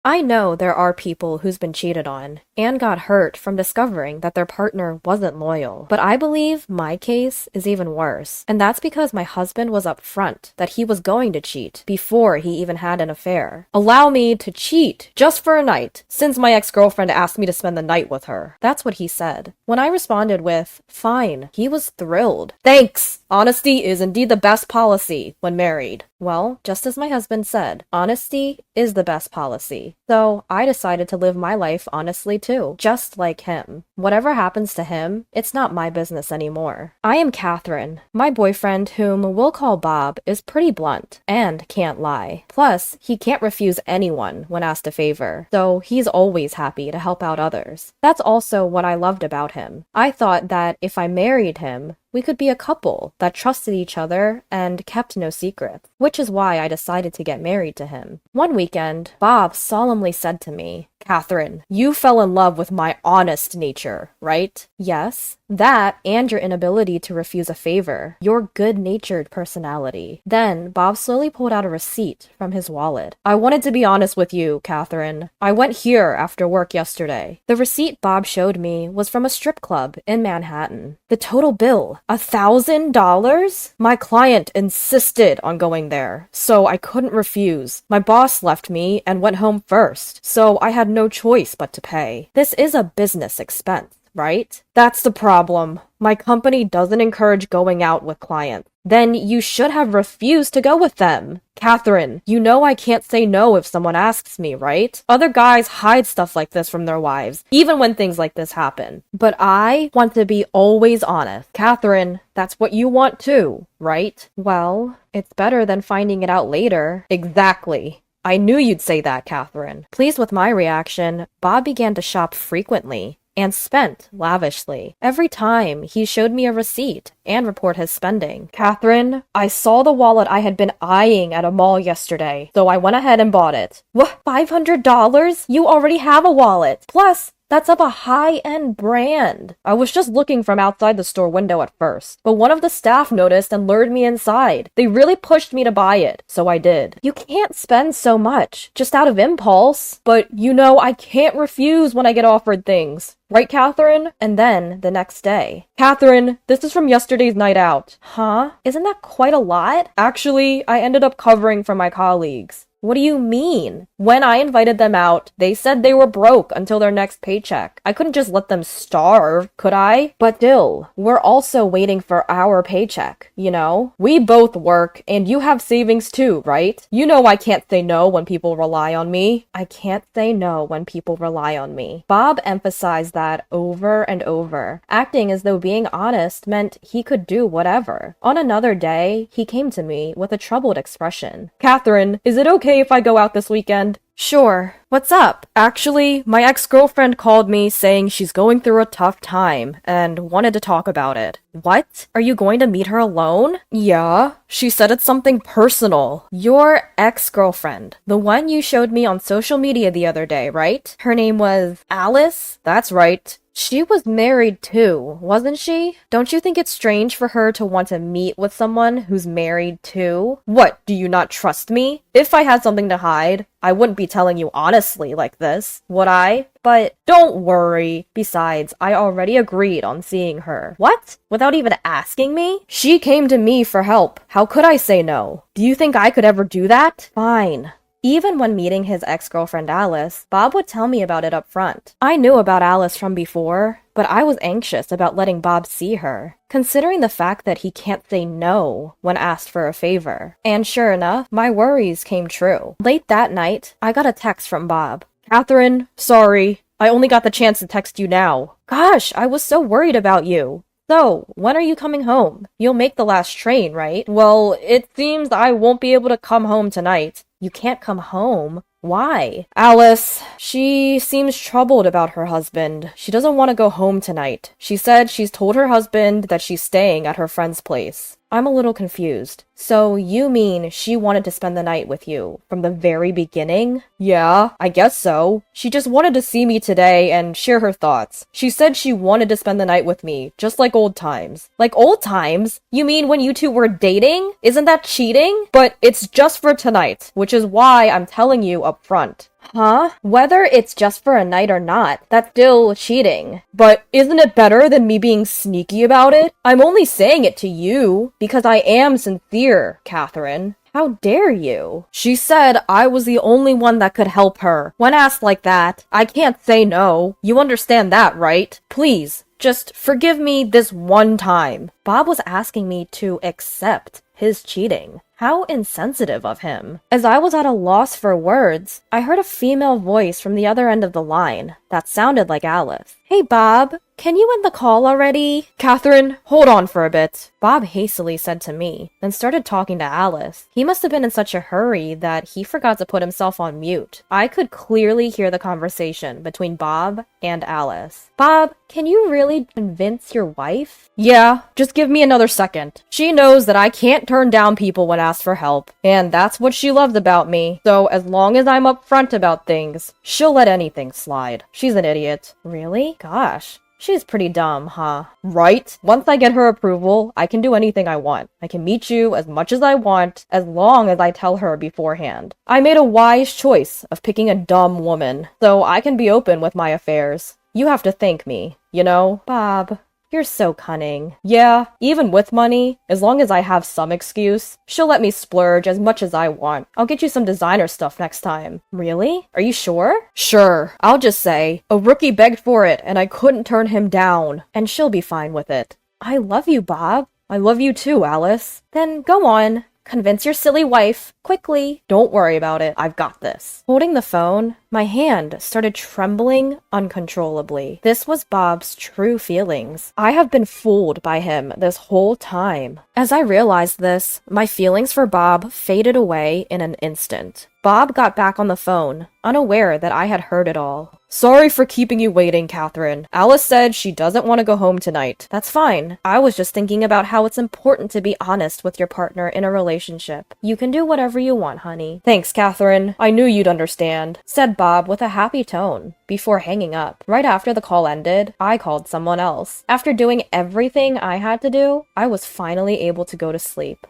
I know there are people who's been cheated on and got hurt from discovering that their partner wasn't loyal, but I believe my case is even worse. And that's because my husband was upfront that he was going to cheat before he even had an affair. Allow me to cheat just for a night, since my ex-girlfriend asked me to spend the night with her. That's what he said. When I responded with, fine, he was thrilled. Thanks! Honesty is indeed the best policy when married. Well, just as my husband said, honesty is the best policy. So I decided to live my life honestly too, just like him. Whatever happens to him, it's not my business anymore. I am Catherine. My boyfriend, whom we'll call Bob, is pretty blunt and can't lie. Plus, he can't refuse anyone when asked a favor, so he's always happy to help out others. That's also what I loved about him. I thought that if I married him, we could be a couple that trusted each other and kept no secrets, which is why I decided to get married to him. One weekend, Bob solemnly said to me, Catherine, you fell in love with my honest nature, right? Yes. That and your inability to refuse a favor, your good-natured personality. Then, Bob slowly pulled out a receipt from his wallet. I wanted to be honest with you, Catherine. I went here after work yesterday. The receipt Bob showed me was from a strip club in Manhattan. The total bill, $1,000? My client insisted on going there, so I couldn't refuse. My boss left me and went home first, so I had no choice but to pay. This is a business expense, right? That's the problem. My company doesn't encourage going out with clients. Then you should have refused to go with them. Catherine, you know I can't say no if someone asks me, right? Other guys hide stuff like this from their wives, even when things like this happen. But I want to be always honest. Catherine, that's what you want too, right? Well, it's better than finding it out later. Exactly. I knew you'd say that, Catherine. Pleased with my reaction, Bob began to shop frequently and spent lavishly. Every time, he showed me a receipt and report his spending. Catherine, I saw the wallet I had been eyeing at a mall yesterday, so I went ahead and bought it. What? $500? You already have a wallet. Plus, that's of a high-end brand. I was just looking from outside the store window at first, but one of the staff noticed and lured me inside. They really pushed me to buy it, so I did. You can't spend so much, just out of impulse. But you know, I can't refuse when I get offered things. Right, Catherine? And then, the next day. Catherine, this is from yesterday's night out. Huh? Isn't that quite a lot? Actually, I ended up covering for my colleagues. What do you mean? When I invited them out, they said they were broke until their next paycheck. I couldn't just let them starve, could I? But still, we're also waiting for our paycheck, you know? We both work, and you have savings too, right? You know I can't say no when people rely on me. I can't say no when people rely on me. Bob emphasized that over and over, acting as though being honest meant he could do whatever. On another day, he came to me with a troubled expression. Catherine, is it okay if I go out this weekend? Sure. What's up? Actually, my ex-girlfriend called me saying she's going through a tough time and wanted to talk about it. What? Are you going to meet her alone? Yeah. She said it's something personal. Your ex-girlfriend. The one you showed me on social media the other day, right? Her name was Alice? That's right. She was married too, wasn't she? Don't you think it's strange for her to want to meet with someone who's married too? What, do you not trust me? If I had something to hide, I wouldn't be telling you honestly like this, would I? But don't worry. Besides, I already agreed on seeing her. What? Without even asking me? She came to me for help. How could I say no? Do you think I could ever do that? Fine. Even when meeting his ex-girlfriend Alice, Bob would tell me about it up front. I knew about Alice from before, but I was anxious about letting Bob see her, considering the fact that he can't say no when asked for a favor. And sure enough, my worries came true. Late that night, I got a text from Bob. Catherine, sorry, I only got the chance to text you now. Gosh, I was so worried about you. So, when are you coming home? You'll make the last train, right? Well, it seems I won't be able to come home tonight. You can't come home? Why? Alice, she seems troubled about her husband. She doesn't want to go home tonight. She said she's told her husband that she's staying at her friend's place. I'm a little confused. So you mean she wanted to spend the night with you from the very beginning? Yeah, I guess so. She just wanted to see me today and share her thoughts. She said she wanted to spend the night with me, just like old times. Like old times? You mean when you two were dating? Isn't that cheating? But it's just for tonight, which is why I'm telling you up front. Huh? Whether it's just for a night or not, that's still cheating. But isn't it better than me being sneaky about it? I'm only saying it to you because I am sincere, Catherine. How dare you? She said I was the only one that could help her. When asked like that, I can't say no. You understand that, right? Please, just forgive me this one time. Bob was asking me to accept his cheating. How insensitive of him. As I was at a loss for words, I heard a female voice from the other end of the line that sounded like Alice. Hey, Bob, can you end the call already? Catherine, hold on for a bit. Bob hastily said to me, then started talking to Alice. He must have been in such a hurry that he forgot to put himself on mute. I could clearly hear the conversation between Bob and Alice. Bob, can you really convince your wife? Yeah, just give me another second. She knows that I can't turn down people when asked for help, and that's what she loves about me. So as long as I'm upfront about things, she'll let anything slide. She's an idiot. Really? Gosh. She's pretty dumb, huh? Right? Once I get her approval, I can do anything I want. I can meet you as much as I want, as long as I tell her beforehand. I made a wise choice of picking a dumb woman, so I can be open with my affairs. You have to thank me, you know? Bob, you're so cunning. Yeah, even with money, as long as I have some excuse, she'll let me splurge as much as I want. I'll get you some designer stuff next time. Really? Are you sure? Sure. I'll just say, a rookie begged for it and I couldn't turn him down. And she'll be fine with it. I love you, Bob. I love you too, Alice. Then go on. Convince your silly wife. Quickly. Don't worry about it. I've got this. Holding the phone, my hand started trembling uncontrollably. This was Bob's true feelings. I have been fooled by him this whole time. As I realized this, my feelings for Bob faded away in an instant. Bob got back on the phone, unaware that I had heard it all. Sorry for keeping you waiting, Catherine. Alice said she doesn't want to go home tonight. That's fine. I was just thinking about how it's important to be honest with your partner in a relationship. You can do whatever you want, honey. Thanks, Catherine. I knew you'd understand, said Bob with a happy tone, before hanging up. Right after the call ended, I called someone else. After doing everything I had to do, I was finally able to go to sleep.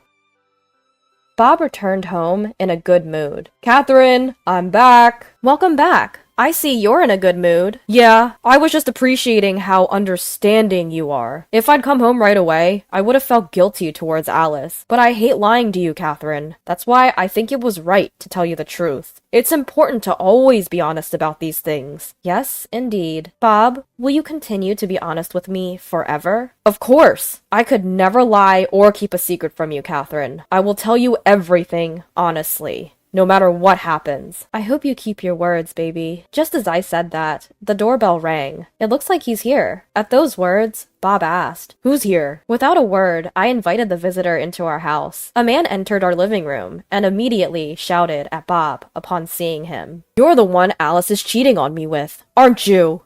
Bob returned home in a good mood. Catherine, I'm back. Welcome back. I see you're in a good mood. Yeah, I was just appreciating how understanding you are. If I'd come home right away, I would have felt guilty towards Alice. But I hate lying to you, Catherine. That's why I think it was right to tell you the truth. It's important to always be honest about these things. Yes, indeed. Bob, will you continue to be honest with me forever? Of course. I could never lie or keep a secret from you, Catherine. I will tell you everything honestly. No matter what happens. I hope you keep your words, baby. Just as I said that, the doorbell rang. It looks like he's here. At those words, Bob asked, "Who's here?" Without a word, I invited the visitor into our house. A man entered our living room and immediately shouted at Bob upon seeing him. "You're the one Alice is cheating on me with, aren't you?"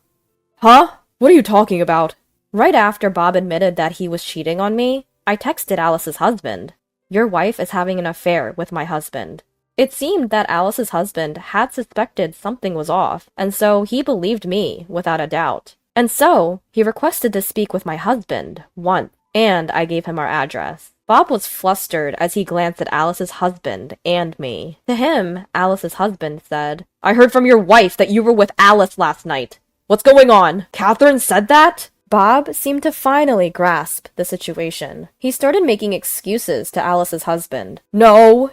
Huh? What are you talking about? Right after Bob admitted that he was cheating on me, I texted Alice's husband. Your wife is having an affair with my husband. It seemed that Alice's husband had suspected something was off, and so he believed me without a doubt. And so, he requested to speak with my husband once, and I gave him our address. Bob was flustered as he glanced at Alice's husband and me. To him, Alice's husband said, "I heard from your wife that you were with Alice last night. What's going on? Catherine said that?" Bob seemed to finally grasp the situation. He started making excuses to Alice's husband. No.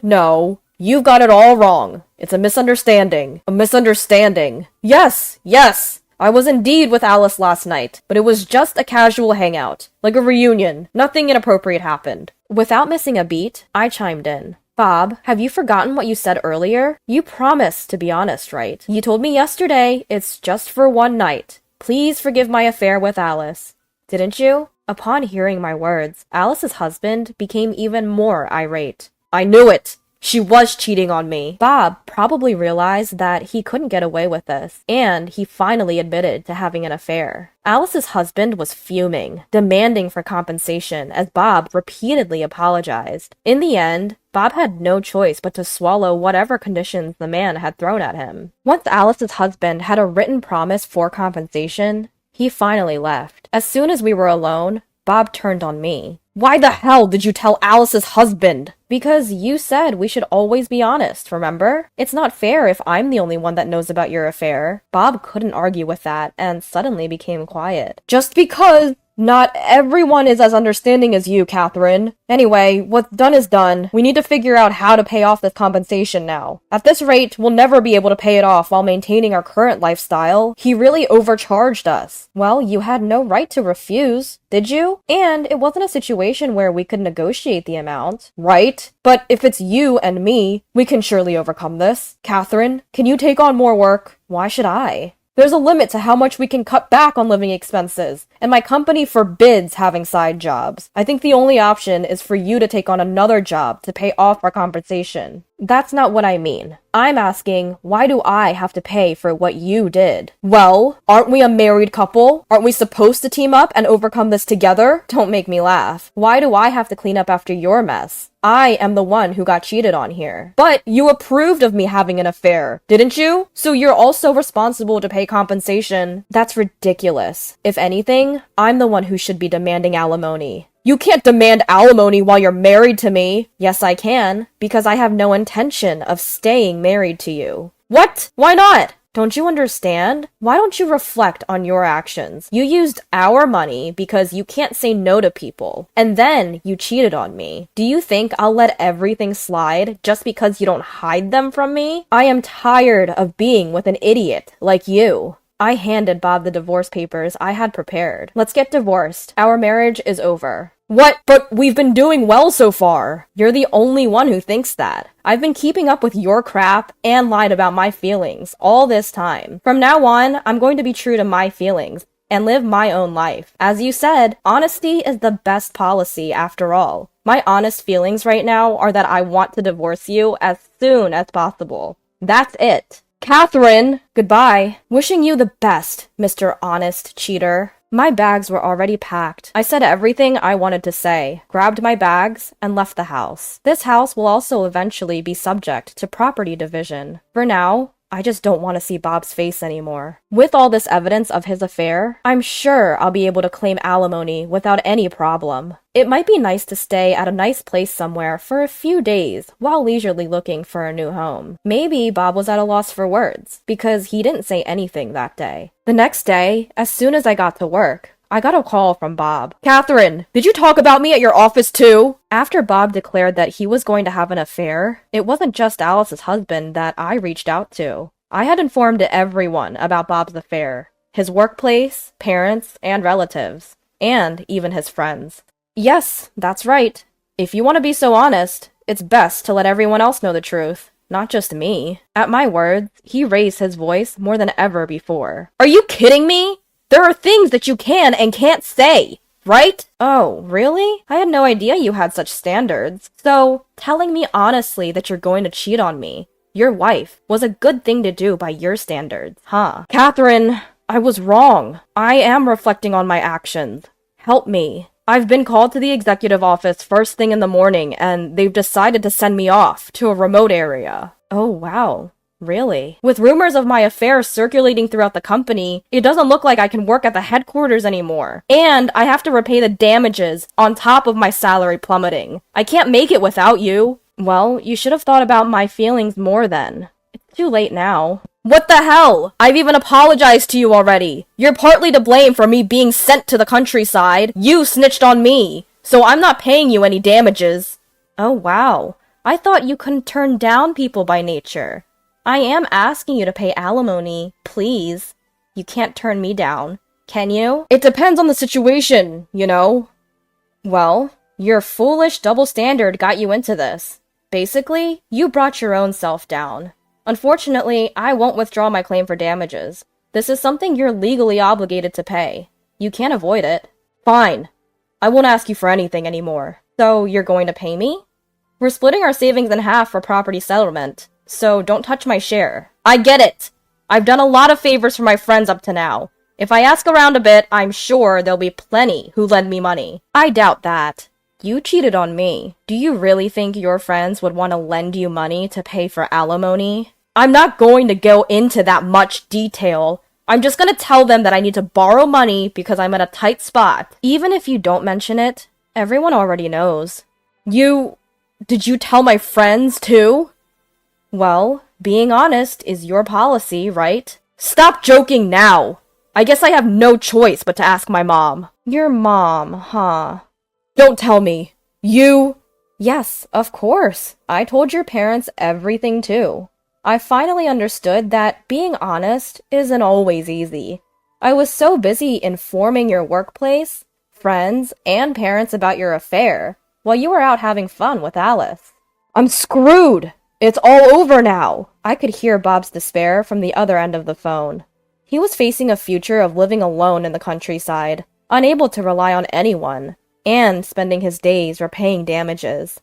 You've got it all wrong. It's a misunderstanding. A misunderstanding. Yes. I was indeed with Alice last night, but it was just a casual hangout. Like a reunion. Nothing inappropriate happened. Without missing a beat, I chimed in. Bob, have you forgotten what you said earlier? You promised to be honest, right? You told me yesterday it's just for one night. Please forgive my affair with Alice. Didn't you? Upon hearing my words, Alice's husband became even more irate. I knew it! She was cheating on me. Bob probably realized that he couldn't get away with this, and he finally admitted to having an affair. Alice's husband was fuming, demanding for compensation as Bob repeatedly apologized. In the end, Bob had no choice but to swallow whatever conditions the man had thrown at him. Once Alice's husband had a written promise for compensation, he finally left. As soon as we were alone, Bob turned on me. Why the hell did you tell Alice's husband? Because you said we should always be honest, remember? It's not fair if I'm the only one that knows about your affair. Bob couldn't argue with that and suddenly became quiet. Just because not everyone is as understanding as you, Catherine. Anyway, what's done is done. We need to figure out how to pay off this compensation now. At this rate, we'll never be able to pay it off while maintaining our current lifestyle. He really overcharged us. Well, you had no right to refuse, did you? And it wasn't a situation where we could negotiate the amount, right? But if it's you and me, we can surely overcome this. Catherine, can you take on more work? Why should I? There's a limit to how much we can cut back on living expenses, and my company forbids having side jobs. I think the only option is for you to take on another job to pay off our compensation. That's not what I mean. I'm asking, why do I have to pay for what you did? Well, aren't we a married couple? Aren't we supposed to team up and overcome this together? Don't make me laugh. Why do I have to clean up after your mess? I am the one who got cheated on here. But you approved of me having an affair, didn't you? So you're also responsible to pay compensation. That's ridiculous. If anything, I'm the one who should be demanding alimony. You can't demand alimony while you're married to me. Yes, I can, because I have no intention of staying married to you. What? Why not? Don't you understand? Why don't you reflect on your actions? You used our money because you can't say no to people, and then you cheated on me. Do you think I'll let everything slide just because you don't hide them from me? I am tired of being with an idiot like you. I handed Bob the divorce papers I had prepared. Let's get divorced. Our marriage is over. What? But we've been doing well so far. You're the only one who thinks that. I've been keeping up with your crap and lied about my feelings all this time. From now on, I'm going to be true to my feelings and live my own life. As you said, honesty is the best policy after all. My honest feelings right now are that I want to divorce you as soon as possible. That's it. Catherine, goodbye. Wishing you the best, Mr. Honest Cheater. My bags were already packed. I said everything I wanted to say, grabbed my bags, and left the house. This house will also eventually be subject to property division. For now, I just don't want to see Bob's face anymore. With all this evidence of his affair, I'm sure I'll be able to claim alimony without any problem. It might be nice to stay at a nice place somewhere for a few days while leisurely looking for a new home. Maybe Bob was at a loss for words, because he didn't say anything that day. The next day, as soon as I got to work, I got a call from Bob. Catherine, did you talk about me at your office too? After Bob declared that he was going to have an affair, it wasn't just Alice's husband that I reached out to. I had informed everyone about Bob's affair, his workplace, parents, and relatives, and even his friends. Yes, that's right. If you want to be so honest, it's best to let everyone else know the truth, not just me. At my words, he raised his voice more than ever before. Are you kidding me? There are things that you can and can't say, right? Oh, really? I had no idea you had such standards. So, telling me honestly that you're going to cheat on me, your wife, was a good thing to do by your standards, huh? Catherine, I was wrong. I am reflecting on my actions. Help me. I've been called to the executive office first thing in the morning, and they've decided to send me off to a remote area. Oh, wow. Really? With rumors of my affair circulating throughout the company, it doesn't look like I can work at the headquarters anymore. And I have to repay the damages on top of my salary plummeting. I can't make it without you. Well, you should have thought about my feelings more then. It's too late now. What the hell? I've even apologized to you already. You're partly to blame for me being sent to the countryside. You snitched on me. So I'm not paying you any damages. Oh, wow. I thought you couldn't turn down people by nature. I am asking you to pay alimony, please. You can't turn me down, can you? It depends on the situation, you know. Well, your foolish double standard got you into this. Basically, you brought your own self down. Unfortunately, I won't withdraw my claim for damages. This is something you're legally obligated to pay. You can't avoid it. Fine. I won't ask you for anything anymore. So, you're going to pay me? We're splitting our savings in half for property settlement, so don't touch my share. I get it! I've done a lot of favors for my friends up to now. If I ask around a bit, I'm sure there'll be plenty who lend me money. I doubt that. You cheated on me. Do you really think your friends would want to lend you money to pay for alimony? I'm not going to go into that much detail. I'm just gonna tell them that I need to borrow money because I'm at a tight spot. Even if you don't mention it, everyone already knows. Did you tell my friends too? Well, being honest is your policy, right? Stop joking now! I guess I have no choice but to ask my mom. Your mom, huh? Don't tell me. Yes, of course. I told your parents everything too. I finally understood that being honest isn't always easy. I was so busy informing your workplace, friends, and parents about your affair while you were out having fun with Alice. I'm screwed! It's all over now! I could hear Bob's despair from the other end of the phone. He was facing a future of living alone in the countryside, unable to rely on anyone, and spending his days repaying damages.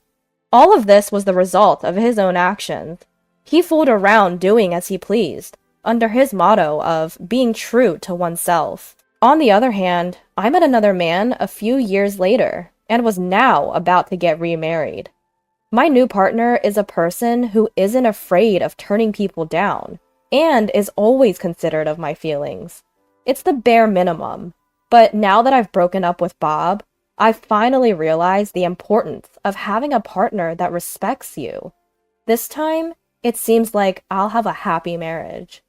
All of this was the result of his own actions. He fooled around doing as he pleased, under his motto of being true to oneself. On the other hand, I met another man a few years later, and was now about to get remarried. My new partner is a person who isn't afraid of turning people down, and is always considerate of my feelings. It's the bare minimum, but now that I've broken up with Bob, I finally realized the importance of having a partner that respects you. This time, it seems like I'll have a happy marriage.